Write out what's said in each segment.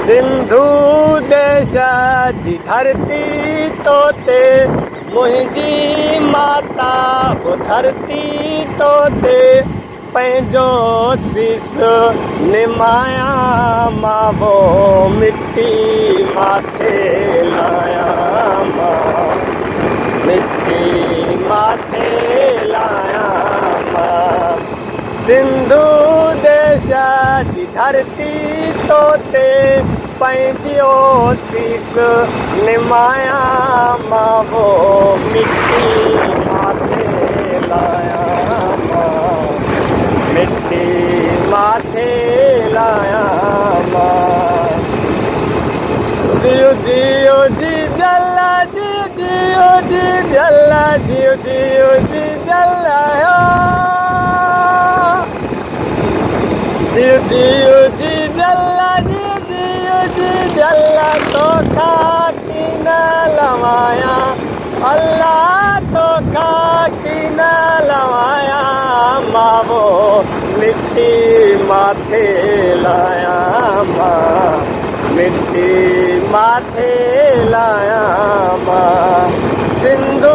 सिंधु देश जी धरती तो ते मुंहिंजी माता वो धरती तो ते पंहिंजो शीस निमाया मां वो मिट्टी माथे लाया मां मिट्टी माथे लाया मां सिंधु देश जी धरती तो ते पंहिंजो शीस निमाया मां वो मिट्टी माथे लाया मां मिट्टी माथे लाया मां जियो जियो जी जला जियो जी जला जियो जियो जी जला जियो जियो जी जला जियो जी जला तो खाकी न लवाया अल्लाह तो खाकी न लवाया मां वो मिट्टी माथे लाया मां मिट्टी माथे लाया मां सिंधु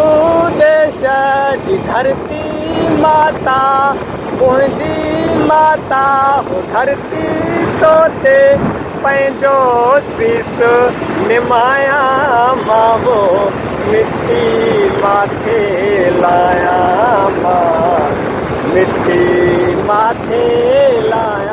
देश जी धरती माता मुंहिंजी माता धरती तो ते पंहिंजो शीस निमाया मां वो मिट्टी माथे लाया मां मिट्टी माथे लाया